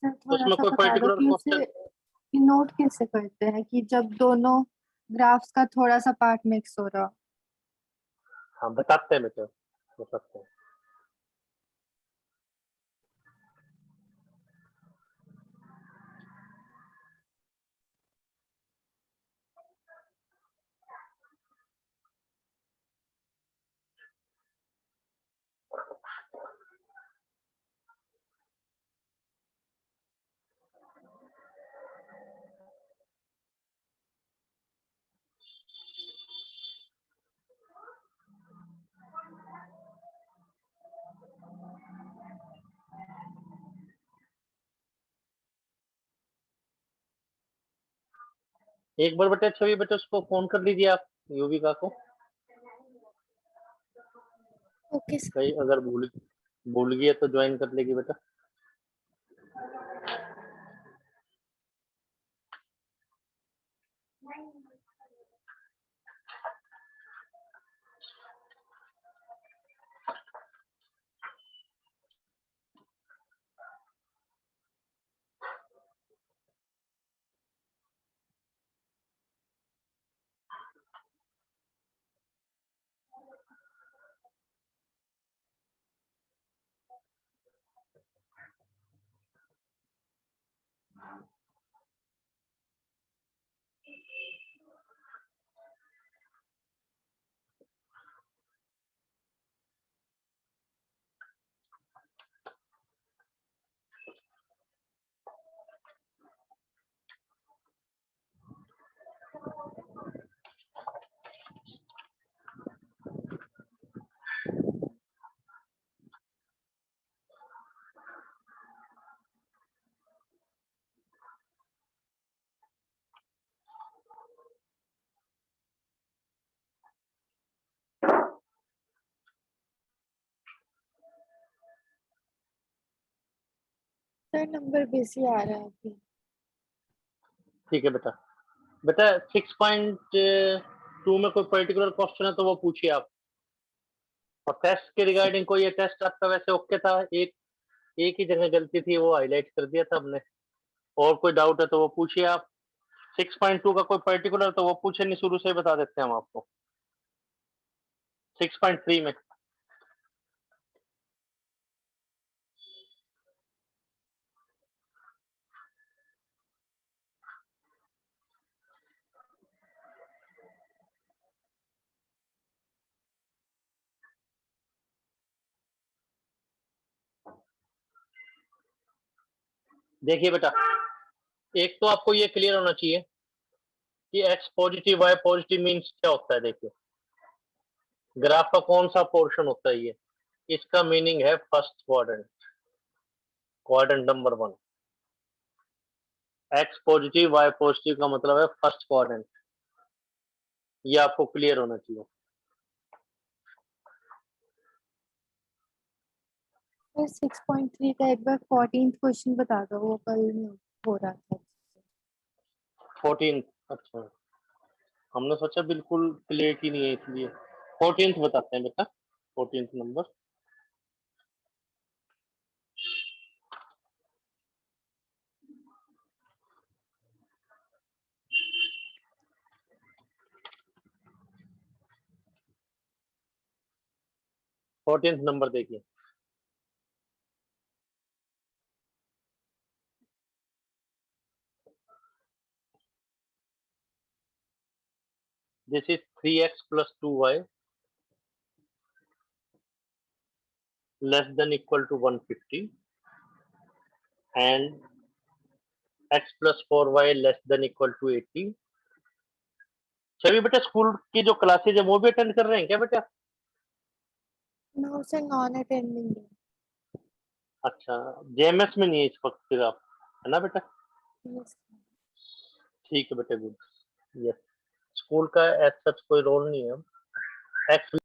Sir थोड़ा उसमें सा कोई बता दो पर्टिकुलर कि उसे क्वेश्चन? कि नोट कैसे करते हैं कि जब दोनों ग्राफ्स का थोड़ा सा पार्ट मिक्स हो रहा। हाँ बताते हैं बेटे, बताते हैं। एक बार बेटे छवि बेटे उसको फोन कर लीजिए आप, युविका को। Okay sir. कहीं अगर भूल भूल गई है तो ज्वाइन कर लेगी बेटा। सर नंबर बिजी आ रहा है अभी। ठीक है बेटा। बेटा 6.2 में कोई पर्टिकुलर क्वेश्चन है तो वो पूछिए आप। और टेस्ट के रिगार्डिंग कोई ये टेस्ट आपका वैसे ओके था? एक एक ही जगह गलती थी, वो हाईलाइट कर दिया था हमने। और कोई डाउट है तो वो पूछिए आप। 6.2 का कोई पर्टिकुलर तो वो पूछे नहीं, शुरू से ही बता देते हैं हम आपको। 6.3 में देखिए बेटा, एक तो आपको ये क्लियर होना चाहिए कि X positive Y positive means क्या होता है। देखिए ग्राफ का कौन सा पोर्शन होता है ये, इसका मीनिंग है first quadrant, quadrant number 1। X positive Y positive का मतलब है फर्स्ट क्वाड्रेंट। ये आपको क्लियर होना चाहिए। सर 6.3 का एक बार 14th क्वेश्चन बता दो, वो कल नहीं हो रहा था। 14, अच्छा हमने सोचा बिल्कुल क्लियर ही नहीं है इसलिए 14th बताते हैं बेटा। 14th नंबर, फोर्टींथ नंबर देखिए। This is 3x plus 2y less than equal to 150 and x plus 4y less than equal to 80। सभी बेटा स्कूल की जो क्लासेज है वो भी अटेंड कर रहे हैं क्या बेटा? नो सर, नॉन अटेंडिंग है। अच्छा, जेएमएस में नहीं है इस वक्त फिर आप, है ना बेटा? यस। ठीक है बेटा, गुड। यस, स्कूल का एज सच कोई रोल नहीं है। एक्स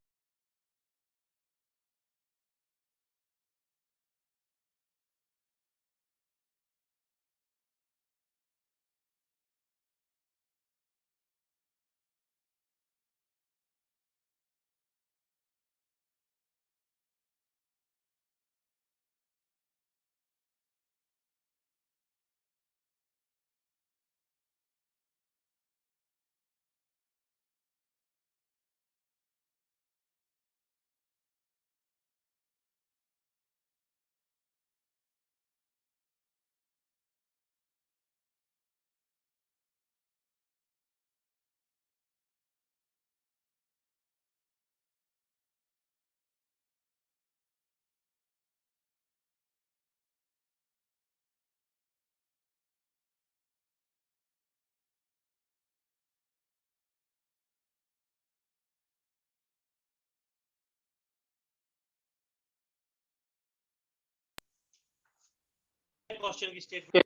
क्वेश्चन की स्टेटमेंट?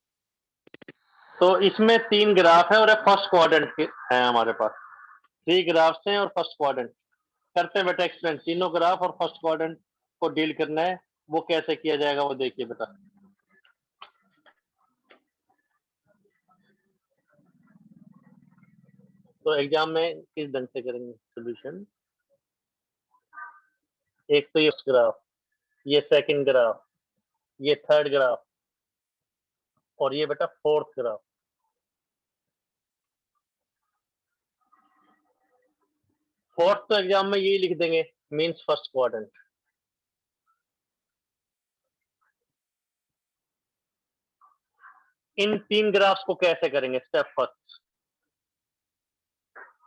तो इसमें 3 ग्राफ है और एक फर्स्ट क्वाड्रेंट है हमारे पास। 3 ग्राफ्स हैं और फर्स्ट क्वाड्रेंट। करते हैं बेटा एक्सप्लेन, तीनों ग्राफ और फर्स्ट क्वाड्रेंट को डील करना है, वो कैसे किया जाएगा वो देखिए बेटा। तो एग्जाम में किस ढंग से करेंगे सोल्यूशन। एक तो ये ग्राफ, ये सेकंड ग्राफ, ये थर्ड ग्राफ और ये बेटा फोर्थ ग्राफ। फोर्थ तो एग्जाम में यही लिख देंगे, मींस फर्स्ट क्वाड्रेंट। इन 3 ग्राफ्स को कैसे करेंगे, स्टेप फर्स्ट।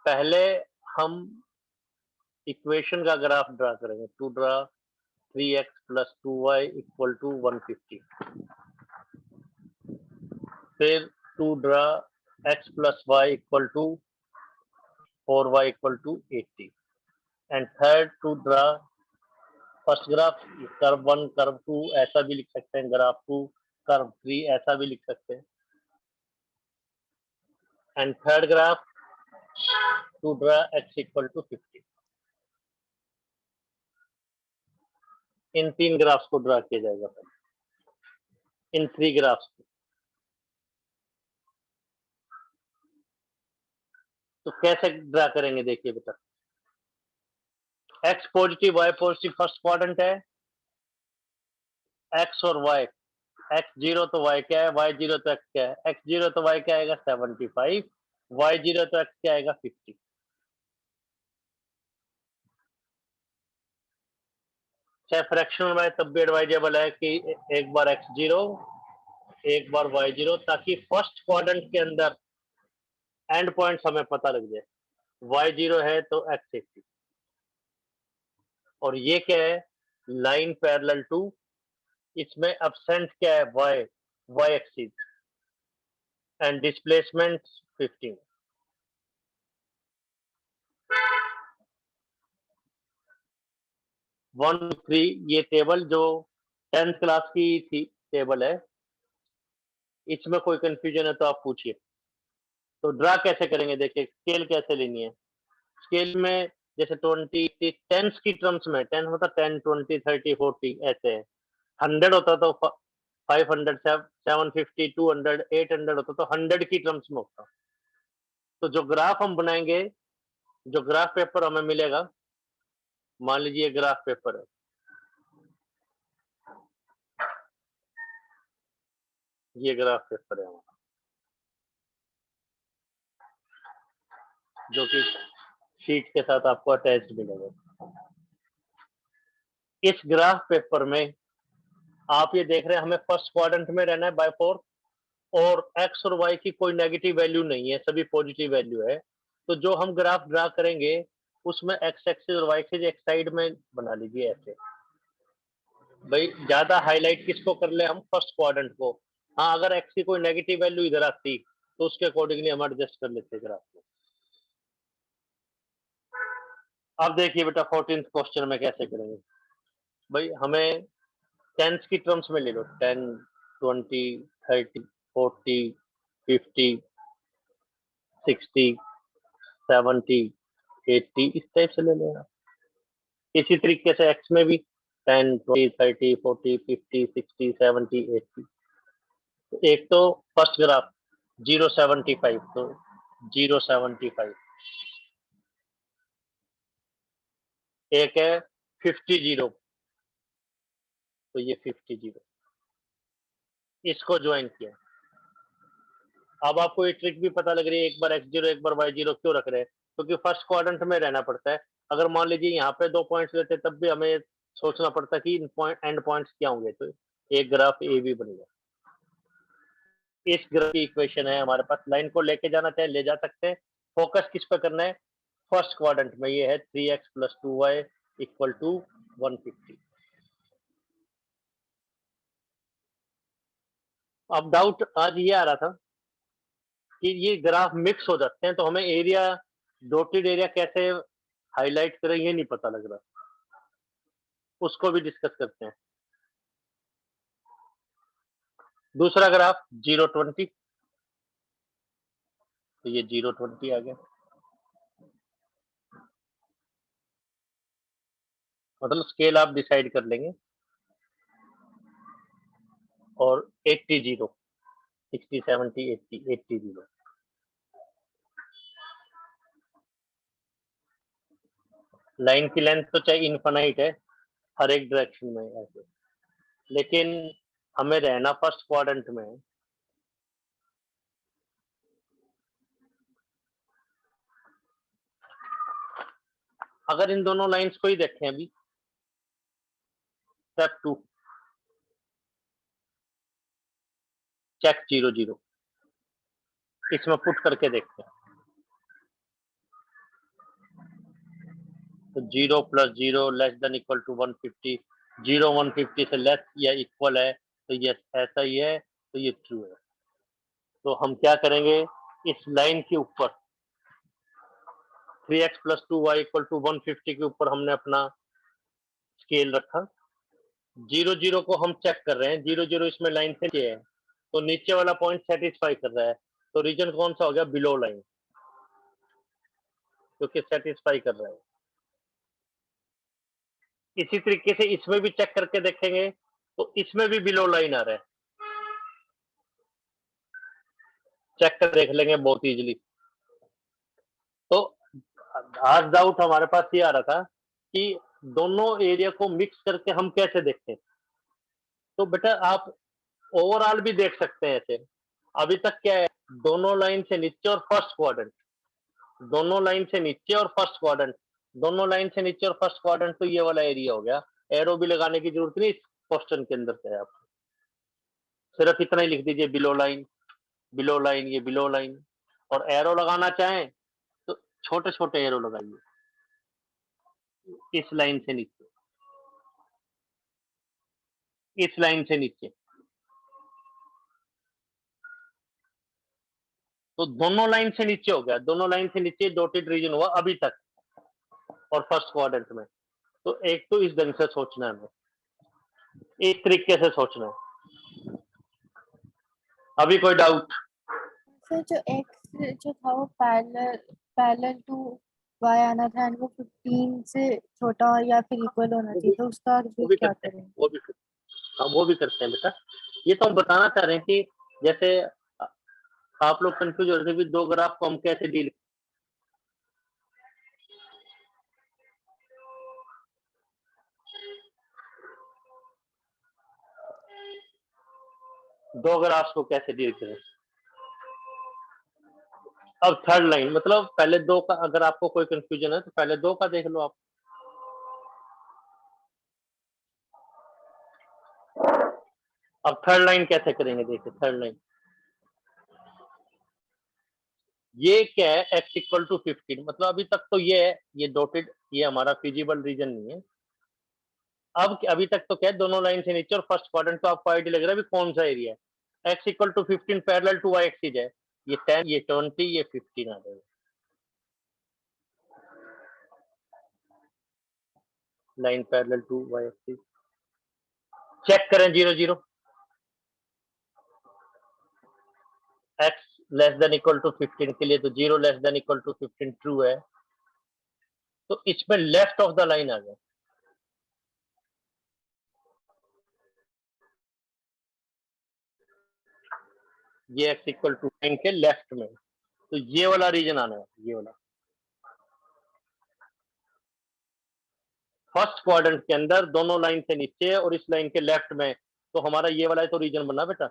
पहले हम इक्वेशन का ग्राफ ड्रा करेंगे। To draw 3x + 2y = 150। फिर to draw x + y = 4y = 80। And third to draw first graph curve 1 curve 2 ऐसा भी लिख सकते हैं, ग्राफ 2 कर्व 3 ऐसा भी लिख सकते हैं। And third graph to draw x = 50। इन 3 ग्राफ्स को ड्रा किया जाएगा, इन 3 ग्राफ्स को। तो कैसे ड्रा करेंगे देखिए बेटा। x positive y positive first quadrant है, x और y, x 0 तो y क्या है, y 0 तो x क्या है, x 0 तो y क्या आएगा 75, y 0 तो x क्या आएगा 50। चाहे फ्रैक्शनल बाय तब भी एडवाइजेबल है कि एक बार x 0 एक बार y 0, ताकि फर्स्ट क्वाड्रेंट के अंदर एंड पॉइंट्स हमें पता लग जाए। y 0 है तो x 80 और ये क्या है, लाइन पैरेलल टू, इसमें एब्सेंट क्या है, y axis and displacement 15। One three ये टेबल जो 10th क्लास की थी टेबल है, इसमें कोई कंफ्यूजन है तो आप पूछिए। तो ड्रा कैसे करेंगे देखिए, स्केल कैसे लेनी है। स्केल में जैसे 20 टेंस की टर्म्स में, 10 होता 10 20 30 40 ऐसे है। 100 होता तो 500 750 200 800 होता तो 100 की टर्म्स में होता। तो जो ग्राफ हम बनाएंगे, जो ग्राफ पेपर हमें मिलेगा, मान लीजिए ग्राफ पेपर है, ये ग्राफ पेपर है हमारा, जो कि शीट के साथ आपको अटैच मिलेगा। इस ग्राफ पेपर में आप ये देख रहे हैं, हमें फर्स्ट क्वाड्रेंट में रहना है बाय 4 और x और y की कोई नेगेटिव वैल्यू नहीं है, सभी पॉजिटिव वैल्यू है। तो जो हम ग्राफ ड्रा करेंगे उसमें x एक्सिस और y एक्सिस एक साइड में बना लीजिए ऐसे। भाई ज्यादा हाईलाइट किसको कर ले हम, फर्स्ट क्वाड्रेंट को। हाँ, अगर x की कोई नेगेटिव वैल्यू इधर आती तो उसके अकॉर्डिंगली हम एडजस्ट कर लेते ग्राफ को। अब देखिए बेटा 14th क्वेश्चन में कैसे करेंगे। भाई हमें टेंस की टर्म्स में ले लो, 10 20 30 40 50 60 70 80 इस टाइप से ले लेना। इसी तरीके से एक्स में भी 10 20 30 40 50 60 70 80। एक तो फर्स्ट ग्राफ 075, तो 075। एक है 50 0, तो ये 50 0, इसको ज्वाइन किया। अब आपको ये ट्रिक भी पता लग रही है, एक बार x0 एक बार y0 क्यों रख रहे हैं, क्योंकि फर्स्ट क्वाड्रेंट में रहना पड़ता है। अगर मान लीजिए यहाँ पे 2 पॉइंट्स लेते तब भी हमें सोचना पड़ता कि इन एंड पॉइंट्स क्या होंगे, तो एक ग्राफ ए भी बनेगा। इस ग्राफ की इक्वेशन है हमारे पास, लाइन को लेके जाना चाहे ले जा सकते हैं। फोकस किस पे करना है, फर्स्ट क्वाड्रेंट में ये है 3x + 2y = 150। अब डाउट आज ये आ रहा था कि ये ग्राफ मिक्स हो जाते हैं, तो हमें एरिया, डॉटेड एरिया कैसे हाईलाइट करें ये नहीं पता लग रहा, उसको भी डिस्कस करते हैं। दूसरा ग्राफ 0-20, तो ये 0-20 आ गया, मतलब स्केल आप डिसाइड कर लेंगे। और 80-0, 60-70, 80-0। लाइन की लेंथ तो चाहे इनफाइनाइट है हर एक डायरेक्शन में ऐसे, लेकिन हमें रहना फर्स्ट क्वाड्रेंट में है। अगर इन दोनों लाइंस को ही देखें अभी, स्टेप 2, चेक 0-0, इसमें पुट करके देखते हैं। तो 0 + 0 लेस देन इक्वल टू 150, 0 150 से लेस या इक्वल है तो ये ऐसा ही है, तो ये ट्रू है। तो हम क्या करेंगे, इस लाइन के ऊपर 3x + 2y = 150 के ऊपर हमने अपना स्केल रखा। 0-0 को हम चेक कर रहे हैं, 0-0 इसमें लाइन से नीचे है, तो नीचे वाला पॉइंट सेटिस्फाई कर रहा है, तो रीजन कौन सा हो गया, बिलो लाइन, क्योंकि सेटिस्फाई कर रहा है। इसी तरीके से इसमें भी चेक करके देखेंगे, तो इसमें भी बिलो लाइन आ रहा है, चेक कर देख लेंगे बहुत इजीली। तो आज डाउट हमारे पास ये आ रहा था कि दोनों एरिया को मिक्स करके हम कैसे देखते हैं। तो बेटा आप ओवरऑल भी देख सकते हैं ऐसे। अभी तक क्या है, दोनों लाइन से नीचे और फर्स्ट क्वाड्रेंट, दोनों लाइन से नीचे और फर्स्ट क्वाड्रेंट, दोनों लाइन से नीचे और फर्स्ट क्वाड्रेंट, तो ये वाला एरिया हो गया। एरो भी लगाने की जरूरत नहीं इस क्वेश्चन के अंदर से, आप सिर्फ इतना ही लिख दीजिए, बिलो लाइन, बिलो लाइन, ये बिलो लाइन। और एरो लगाना चाहें तो छोटे छोटे एरो लगाइए इस लाइन से नीचे, इस लाइन से नीचे। तो दोनों लाइन से नीचे हो गया, दोनों लाइन से नीचे डॉटेड रीजन हुआ अभी तक और फर्स्ट क्वाड्रेंट में। तो एक तो इस ढंग से सोचना है, हमें इस तरीके से सोचना है। अभी कोई डाउट? सर जो x जो था वो पैरेलल टू y आना था, एंड वो 15 से छोटा या फिर इक्वल होना चाहिए, तो उसका वो भी भी क्या करते हैं, करेंगे? वो भी हाँ, वो भी करते हैं बेटा। ये तो हम बताना चाह रहे हैं कि जैसे आप लोग कंफ्यूज हो रहे थे कि दो ग्राफ को हम कैसे डील, दो ग्राफ्स को कैसे डील करें। अब थर्ड लाइन, मतलब पहले दो का, अगर आपको कोई कंफ्यूजन है तो पहले दो का देख लो आप। अब थर्ड लाइन कैसे करेंगे, देखिए थर्ड लाइन ये क्या है, x = 15, मतलब अभी तक तो ये है, ये डॉटेड, ये हमारा फिजिबल रीजन नहीं है। अब अभी तक तो क्या है, दोनों लाइन से नीचे और फर्स्ट क्वाड्रेंट, तो आपको आइडिया लग रहा है अभी कौन सा एरिया है। x = 15 parallel to y axis है, ये 10, ये 20, ये 15 आ जाएगा। Line parallel to y axis, check करें 0-0, x < 15 के लिए, तो 0 < 15 ट्रू है, तो इसमें लेफ्ट ऑफ द लाइन आ गया। ये x = 9 के लेफ्ट में, तो ये वाला रीजन आना है, ये वाला फर्स्ट क्वाड्रेंट के अंदर, दोनों लाइन से नीचे और इस लाइन के लेफ्ट में, तो हमारा ये वाला तो रीजन बना बेटा।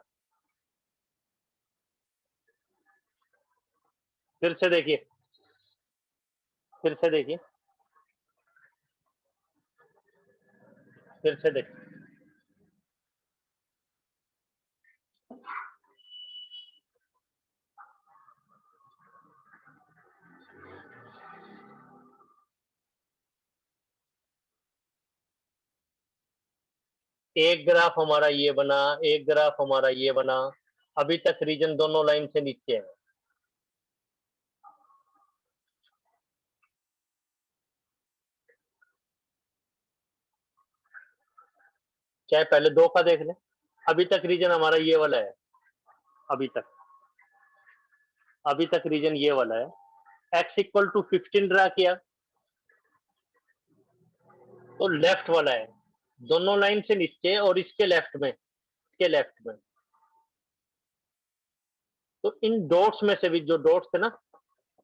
फिर से देखिए, फिर से देखिए, फिर से देखिए, एक ग्राफ हमारा ये बना, एक ग्राफ हमारा ये बना, अभी तक रीजन दोनों लाइन से नीचे है। चाहे पहले दो का देख लें, अभी तक रीजन हमारा ये वाला है, अभी तक रीजन ये वाला है। x इक्वल टू 15 ड्रा किया तो लेफ्ट वाला है, दोनों लाइन से नीचे और इसके लेफ्ट में, तो इन डॉट्स में से भी, जो डॉट्स थे ना,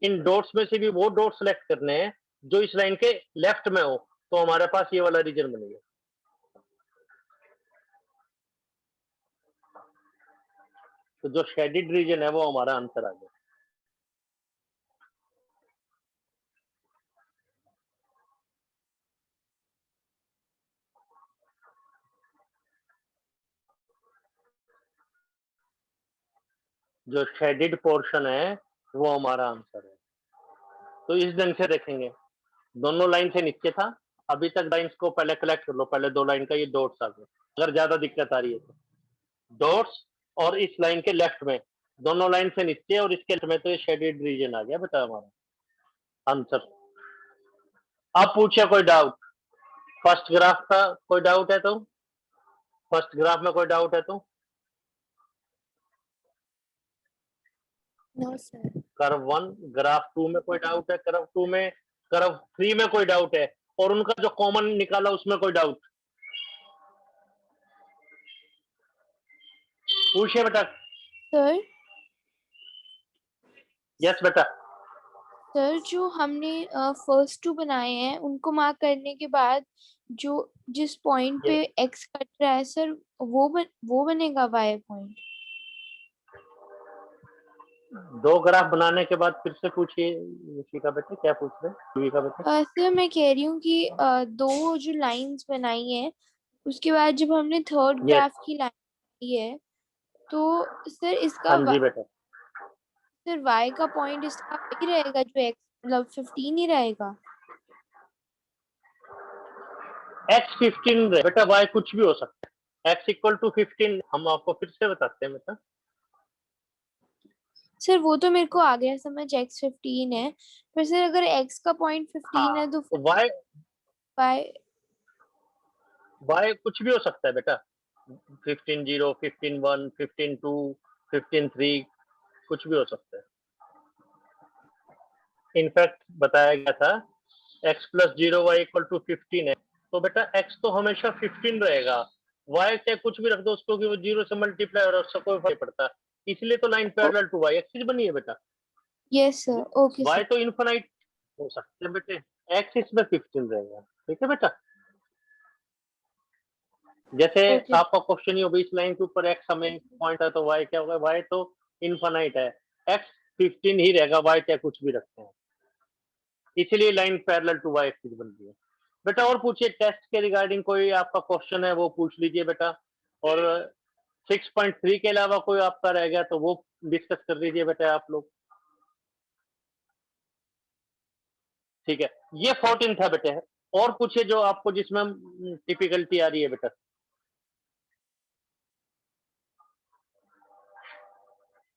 इन डॉट्स में से भी वो डॉट सेलेक्ट करने हैं जो इस लाइन के लेफ्ट में हो, तो हमारे पास ये वाला रीजन बनेगा। तो जो शेडेड रीजन है वो हमारा आंसर आ गया। जो शेडेड पोर्शन है वो हमारा आंसर है। तो इस ढंग से देखेंगे, दोनों लाइन से नीचे था, अभी तक लाइंस को पहले कलेक्ट कर लो, पहले दो लाइन का ये डॉट्स आ गए। अगर ज्यादा दिक्कत आ रही है तो डॉट्स और इस लाइन के लेफ्ट में, दोनों लाइन से नीचे और इसके लेफ्ट में, तो ये शेडेड रीजन आ गया बेटा हमारा आंसर। अब पूछे कोई डाउट, फर्स्ट ग्राफ का कोई डाउट है तो, फर्स्ट ग्राफ में कोई डाउट है तो, नो सर। कर्व 1 ग्राफ 2 में कोई डाउट है, कर्व 2 में, कर्व 3 में कोई डाउट है, और उनका जो कॉमन निकाला उसमें कोई डाउट पूछिए बेटा। सर यस बेटा। सर जो हमने फर्स्ट टू बनाए हैं उनको मार्क करने के बाद जो जिस पॉइंट पे एक्स कट रहा है सर, वो बनेगा वाई पॉइंट। दो ग्राफ बनाने के बाद फिर से पूछिए ऋषिका बेटा, क्या पूछ रहे हैं ऋषिका बेटा? सर मैं कह रही हूँ कि दो जो लाइंस बनाई हैं उसके बाद जब हमने थर्ड यस, ग्राफ की लाइन बनाई है तो सर इसका हाँ जी बेटा। सर वाई का पॉइंट इसका वही रहेगा जो एक्स मतलब 15 ही रहेगा। एक्स 15 बेटा, वाई कुछ भी हो सकता है। एक्स इक्वल टू 15 हम आपको फिर से बताते हैं बेटा। सर वो तो मेरे को आ गया समझ, एक्स 15 है, पर सर अगर एक्स का पॉइंट 15 है हाँ, तो तो वाई, वाई वाई कुछ भी हो सकता है बेटा, 15 0, 15 1, 15 2, 15 3, कुछ भी हो सकता है। इनफैक्ट बताया गया था x plus 0 Y equal to 15 है, तो बेटा x तो हमेशा 15 रहेगा, y चाहे कुछ भी रख दो उसको कि वो 0 से मल्टीप्लाई और उससे कोई फर्क पड़ता, इसलिए तो line parallel to y axis बनी है बेटा। Yes sir, okay y sir. तो इनफाइनाइट हो सकते हैं बेटे, x इसमें 15 रहेगा, ठीक है बेटा। जैसे ओके आपका क्वेश्चन ही हो, इस लाइन के ऊपर x हमें पॉइंट है तो y क्या होगा, y तो इनफाइनाइट है, x 15 ही रहेगा, y चाहे कुछ भी रखते हैं, इसलिए line parallel to Y axis बनती है बेटा। और पूछिए, टेस्ट के रिगार्डिंग कोई आपका क्वेश्चन है वो पूछ लीजिए बेटा, और 6.3 के अलावा कोई आपका रह गया तो वो डिस्कस कर लीजिए बेटा आप लोग, ठीक है। ये 14 था बेटे, और पूछिए जो आपको जिसमें टिपिकलिटी आ रही है बेटा।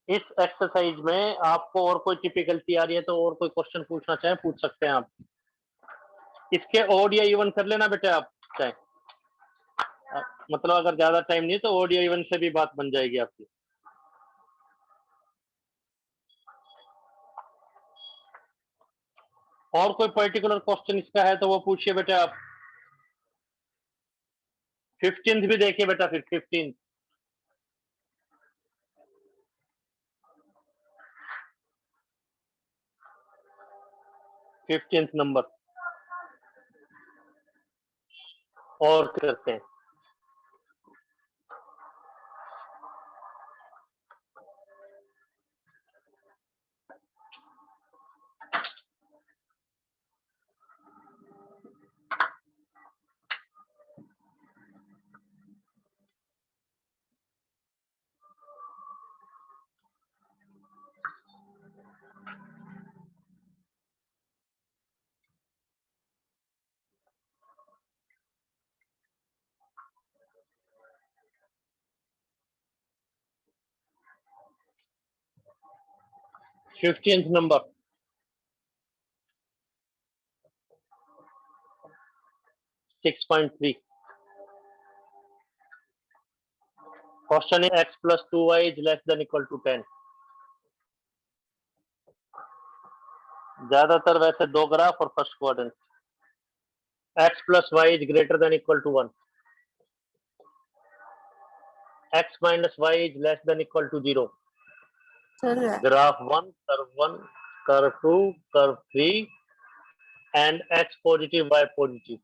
इस एक्सरसाइज में आपको और कोई टिपिकलिटी आ रही है तो और कोई क्वेश्चन पूछना चाहें पूछ सकते हैं आप, इसके ओड या इवन कर लेना बेटे आप चाहे, मतलब अगर ज्यादा टाइम नहीं तो ओड या इवन से भी बात बन जाएगी आपकी। और कोई पर्टिकुलर क्वेश्चन इसका है तो वो पूछिए बेटे आप। 15th भी देखिए बेटा, फिर 15th नंबर और करते हैं। फिफ्टींथ नंबर, 6.3, क्वेश्चन है x plus 2y is less than equal to 10. ज्यादातर वैसे दो ग्राफ और first quadrant. x plus y is greater than equal to 1. x minus y is less than equal to 0. चल रहा है. Graph 1, curve 2, curve 3 and x positive, y positive.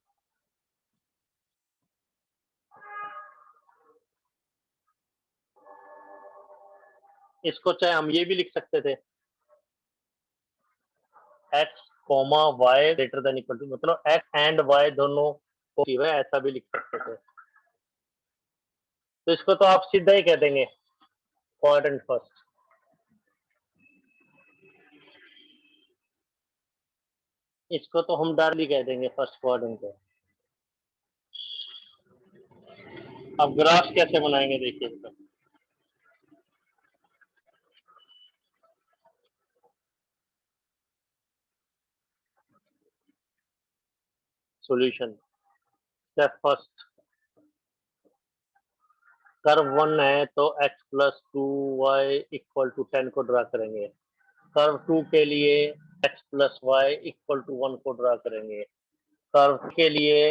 इसको चाहे हम ये भी लिख सकते थे, x, y greater than equal to, मतलब x and y दोनों पॉजिटिव है, ऐसा भी लिख सकते थे. तो इसको तो आप सीधा ही कह देंगे क्वाड्रेंट फर्स्ट. इसको तो हम डायरेक्टली कह देंगे फर्स्ट क्वाड्रेंट को. अब ग्राफ कैसे बनाएंगे देखिए इसका. सॉल्यूशन. स्टेप फर्स्ट, कर्व 1 है तो x plus 2y equal to 10 को ड्रा करेंगे. कर्व 2 के लिए x plus y equal to 1 को ड्रा करेंगे. कर्व के लिए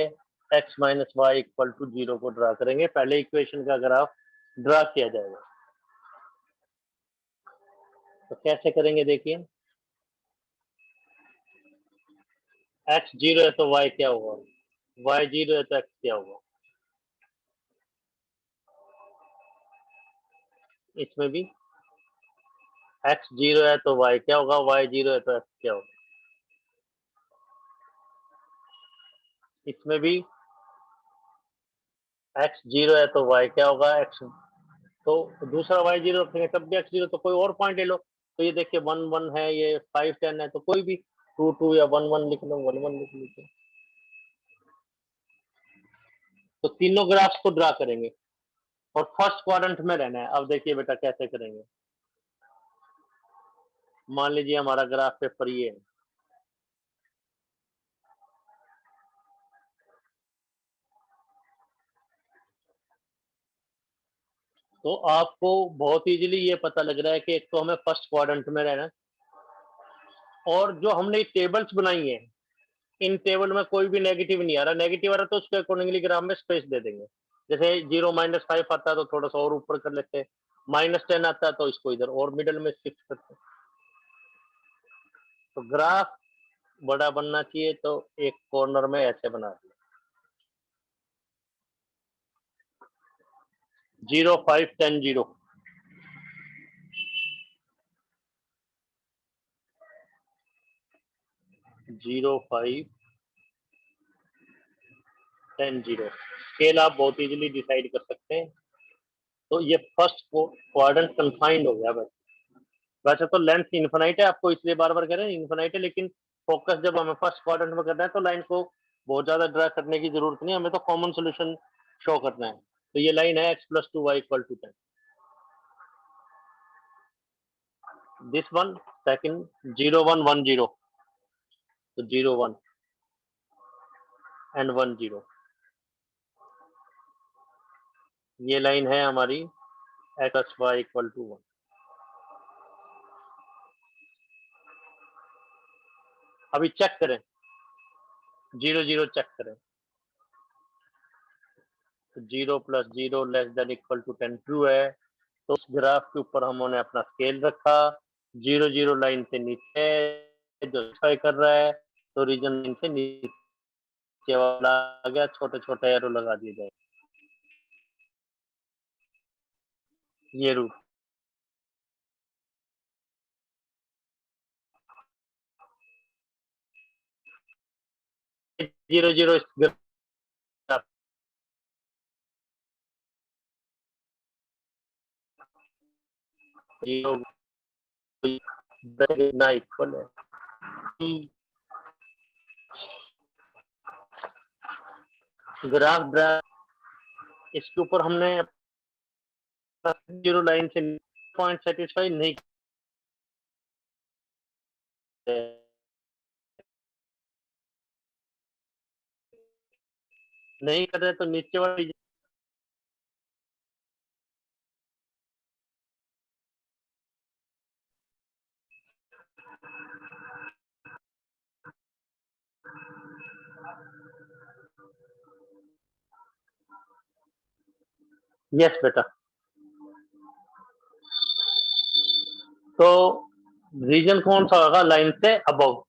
x minus y equal to 0 को ड्रा करेंगे. पहले इक्वेशन का ग्राफ ड्रा किया जाएगा. तो कैसे करेंगे देखिए. x 0 है तो y क्या होगा, y 0 है तो x क्या होगा. इसमें भी x 0 है तो y क्या होगा, y 0 है तो x क्या होगा. इसमें भी x 0 है तो y क्या होगा, x, तो दूसरा y 0 रखेंगे तब भी x 0, तो कोई और पॉइंट ले लो. तो ये देखिए 1 1 है, ये 5 10 है, तो कोई भी 2 2 या 1 1 लिख लो, 1 1 लिख लीजिए. तो तीनों ग्राफ्स को ड्रा करेंगे और फर्स्ट क्वाड्रेंट में रहना है. अब देखिए बेटा कैसे करेंगे. मान लीजिए हमारा ग्राफ पेपर ये है. तो आपको बहुत इजीली ये पता लग रहा है कि एक तो हमें फर्स्ट क्वाड्रेंट में रहना है, और जो हमने टेबल्स बनाई है इन टेबल में कोई भी नेगेटिव नहीं आ रहा. नेगेटिव आ रहा तो उसके अकॉर्डिंगली ग्राफ में स्पेस दे देंगे. जैसे 0 -5 आता है तो थोड़ा सा और ऊपर कर लेते हैं. -10 आता है तो इसको इधर और मिडल में शिफ्ट करते हैं. तो ग्राफ बड़ा बनना चाहिए तो एक कॉर्नर में ऐसे बना दिया. 0 5 10 0. 0 5 10 0. स्केल आप बहुत इजीली डिसाइड कर सकते हैं. तो ये फर्स्ट क्वाड्रेंट कन्फाइंड हो गया. बस वैसे तो लेंथ इन्फिनाइट है, आपको इसलिए बार बार कह रहे हैं इन्फिनाइट है, लेकिन फोकस जब हमें फर्स्ट क्वाड्रेंट में करना है तो लाइन को बहुत ज्यादा ड्रा करने की जरूरत नहीं, हमें तो कॉमन सोल्यूशन शो करना है. तो ये लाइन है x plus 2y equal to 10. This one second 0 1 1 0. तो 0 1 एंड 1 0. ये लाइन है हमारी x plus y equal to 1. अभी चेक करें 0 0 चेक करें. तो 0 plus 0 less than equal to 10 true है. तो उस ग्राफ के ऊपर हमने अपना स्केल रखा. 0 0 लाइन से नीचे जो स्काई कर रहा है, तो रीजन लाइन से नीचे वाला आ गया. छोटे छोटे एरो लगा दिए जाए. ये रूट 0 0 इस ग्राफ 0 ना इक्वल है. ग्राफ ड्रा, इसके ऊपर हमने 0 लाइन से पॉइंट सेटिस्फाई नहीं कर रहे तो नीचे वाली यस बेटा। तो रीजन कौन सा होगा लाइन से अबव?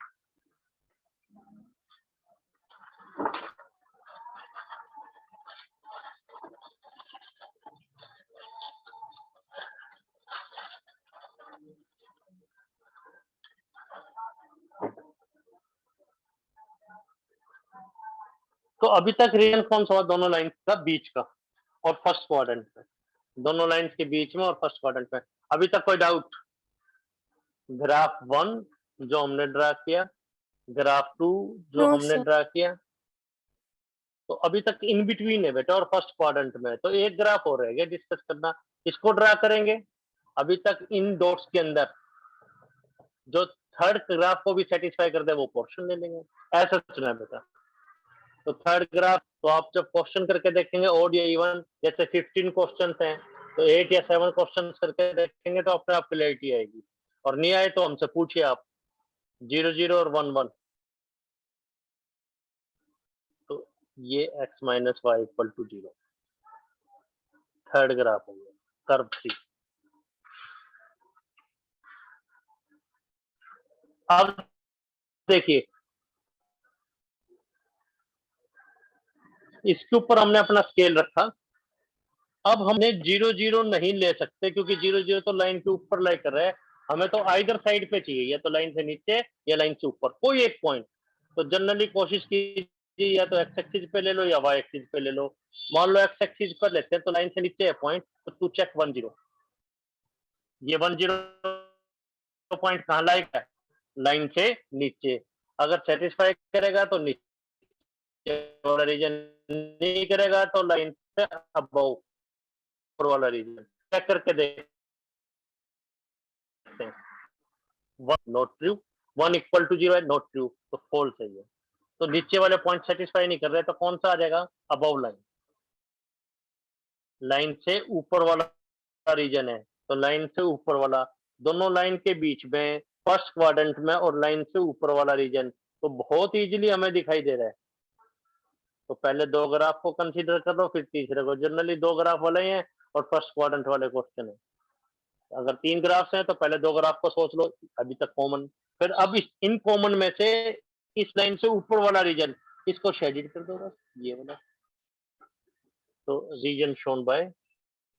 तो अभी तक रीजन कौन सा हुआ दोनों लाइन्स का बीच का और फर्स्ट क्वाड्रेंट में, दोनों लाइन्स के बीच में और फर्स्ट क्वाड्रेंट में। अभी तक कोई डाउट? ग्राफ 1 जो हमने ड्रा किया, ग्राफ 2 जो नो हमने सर। ड्रा किया, तो अभी तक इन बिटवीन है बेटा और फर्स्ट क्वाड्रेंट में। तो एक ग्राफ और रह गया डिस्कस करना, इसको ड्रा करेंगे। अभी तक इन डॉट्स के अंदर जो थर्ड ग्राफ को भी सेटिस्फाई कर दे वो पोर्शन ले लेंगे, ऐसा चुना है बेटा। तो थर्ड ग्राफ तो आप जब क्वेश्चन करके देखेंगे ओड या इवन, जैसे 15 क्वेश्चन हैं तो 8 या 7 क्वेश्चन करके देखेंगे तो अपने आप क्लैरिटी आएगी। और नहीं आए तो हमसे पूछिए आप, 0 0 और 1 1। तो ये x minus Y equal to 0 third graph हो गया, कर्व 3। अब देखिए इसके ऊपर हमने अपना स्केल रखा। अब हमने 0 0 नहीं ले सकते क्योंकि 0 0 तो लाइन के ऊपर लाई कर रहा है, हमें तो आइदर साइड पे चाहिए, या तो लाइन से नीचे या लाइन से ऊपर, कोई एक पॉइंट। तो जनरली कोशिश कीजिए या तो एक्स एक्सिस पे ले लो या वाई एक्सिस पे ले लो। मान लो एक्स एक्सिस पर लेते हैं तो लाइन से नीचे है पॉइंट, तो टू चेक 1 0। ये 1 0 पॉइंट कहाँ लाएगा? लाइन से नीचे। अगर सेटिस्फाई करेगा तो नीचे वाला रीजन, नहीं करेगा तो लाइन से अबव ऊपर वाला रीजन। चेक करके देखते हैं। 1 नॉट ट्रू, 1 इक्वल टू 0 है, नॉट ट्रू, तो फॉल्स है ये। तो नीचे वाले पॉइंट सेटिस्फाई नहीं कर रहे तो कौन सा आ जाएगा? Above line. लाइन से ऊपर वाला रीजन है तो लाइन से ऊपर वाला, दोनों लाइन के बीच में फर्स्ट क्वाड्रेंट में और लाइन से ऊपर वाला रीजन, तो बहुत इजीली हमें दिखाई दे रहा है। तो पहले दो ग्राफ को कंसीडर कर लो फिर तीसरे को। जनरली दो ग्राफ वाले हैं और फर्स्ट क्वाड्रेंट वाले क्वेश्चन है। अगर 3 ग्राफ्स हैं तो पहले 2 ग्राफ को सोच लो अभी तक कॉमन, फिर अब इन कॉमन में से इस लाइन से ऊपर वाला रीजन इसको शेडेड कर दो बस, ये वाला। तो रीजन शोन बाय,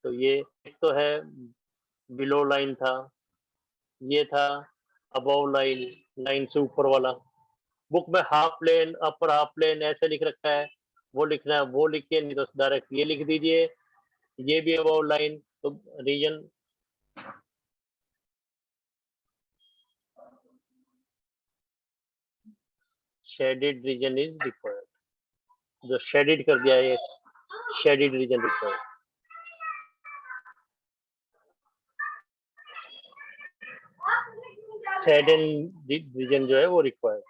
तो ये एक तो है बिलो लाइन था, ये था अबव लाइन, लाइन से ऊपर वाला। बुक में half plane upper half plane ऐसे लिख रखा है, वो लिखना है वो लिखिए, नहीं तो डायरेक्ट ये लिख दीजिए, ये भी अबव लाइन। तो region shaded region is required, जो शेडेड कर दिया है shaded region required. Shaded region जो है वो रिक्वायर्ड,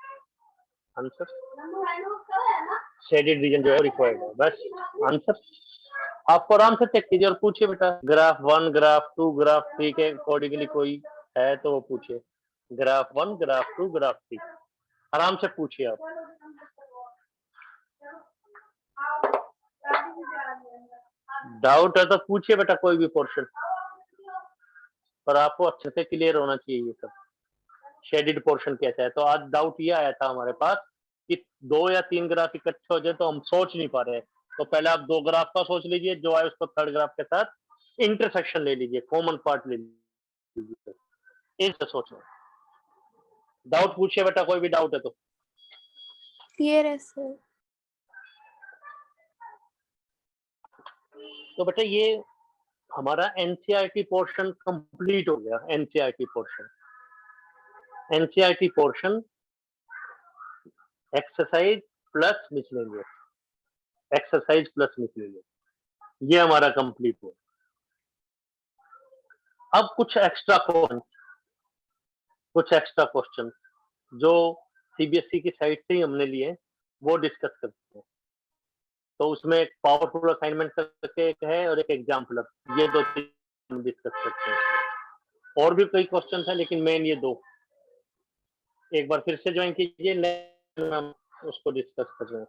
आंसर शेडेड रीजन जो है रिक्वायर्ड है, बस आंसर। आपको आराम से चेक कीजिए और पूछिए बेटा, ग्राफ 1 ग्राफ 2 ग्राफ 3 के अकॉर्डिंगली कोई है तो वो पूछिए। ग्राफ 1 ग्राफ 2 ग्राफ 3 आराम से पूछिए आप। डाउट है तो पूछिए बेटा कोई भी पोर्शन, पर आपको अच्छे से क्लियर होना चाहिए ये सब शेडेड पोर्शन कैसा है। तो आज डाउट ये आया था हमारे पास कि 2 या 3 ग्राफ इकट्ठे हो जाए तो हम सोच नहीं पा रहे हैं। तो पहले आप 2 ग्राफ का सोच लीजिए, जो है उसको थर्ड ग्राफ के साथ इंटरसेक्शन ले लीजिए, कॉमन पार्ट ले लीजिए, इससे सोचो। डाउट पूछिए बेटा कोई भी डाउट है तो। क्लियर है सर। तो बेटा ये हमारा एनसीईआरटी पोर्शन कंप्लीट हो गया। NCERT portion exercise plus miscellaneous, exercise plus miscellaneous, ये हमारा कंप्लीट हुआ। अब कुछ एक्स्ट्रा क्वेश्चन जो सीबीएसई की साइट से ही हमने लिए वो डिस्कस करते हैं। तो उसमें एक पावरफुल असाइनमेंट करके एक है और एक एग्जाम्पलर, ये दो चीज डिस्कस करते हैं। और भी कई क्वेश्चन है लेकिन मेन ये दो एक बार फिर से ज्वाइन कीजिए, नेक्स्ट हम उसको डिस्कस कर रहे हैं।